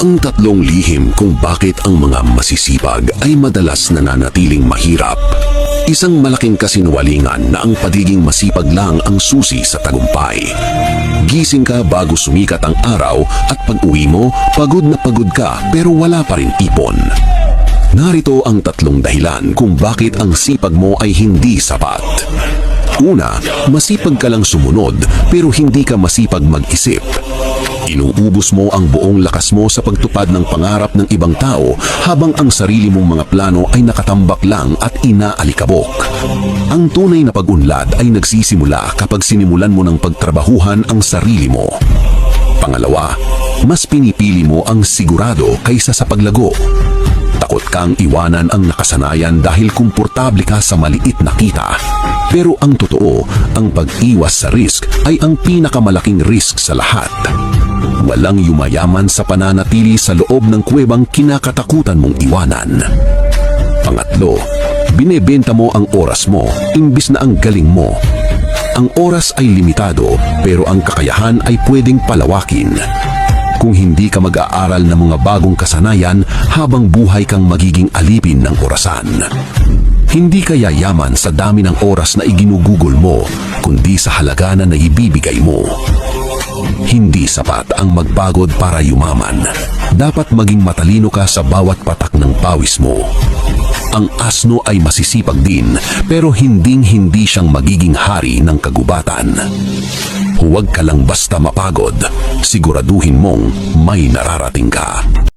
Ang tatlong lihim kung bakit ang mga masisipag ay madalas nananatiling mahirap. Isang malaking kasinungalingan na ang pagiging masipag lang ang susi sa tagumpay. Gising ka bago sumikat ang araw at pag-uwi mo, pagod na pagod ka pero wala pa rin ipon. Narito ang tatlong dahilan kung bakit ang sipag mo ay hindi sapat. Una, masipag ka lang sumunod pero hindi ka masipag mag-isip. Inuubos mo ang buong lakas mo sa pagtupad ng pangarap ng ibang tao habang ang sarili mong mga plano ay nakatambak lang at inaalikabok. Ang tunay na pag-unlad ay nagsisimula kapag sinimulan mo ng pagtrabahuhan ang sarili mo. Pangalawa, mas pinipili mo ang sigurado kaysa sa paglago. Takot kang iwanan ang nakasanayan dahil komportable ka sa maliit na kita. Pero ang totoo, ang pag-iwas sa risk ay ang pinakamalaking risk sa lahat. Walang yumayaman sa pananatili sa loob ng kuwebang kinakatakutan mong iwanan. Pangatlo, binebenta mo ang oras mo imbis na ang galing mo. Ang oras ay limitado pero ang kakayahan ay pwedeng palawakin. Kung hindi ka mag-aaral ng mga bagong kasanayan habang buhay kang magiging alipin ng orasan. Hindi ka yayaman sa dami ng oras na iginugugol mo, kundi sa halaga na naibibigay mo. Hindi sapat ang magbagod para yumaman. Dapat maging matalino ka sa bawat patak ng pawis mo. Ang asno ay masisipag din, pero hinding-hindi siyang magiging hari ng kagubatan. Huwag ka lang basta mapagod. Siguraduhin mong may nararating ka.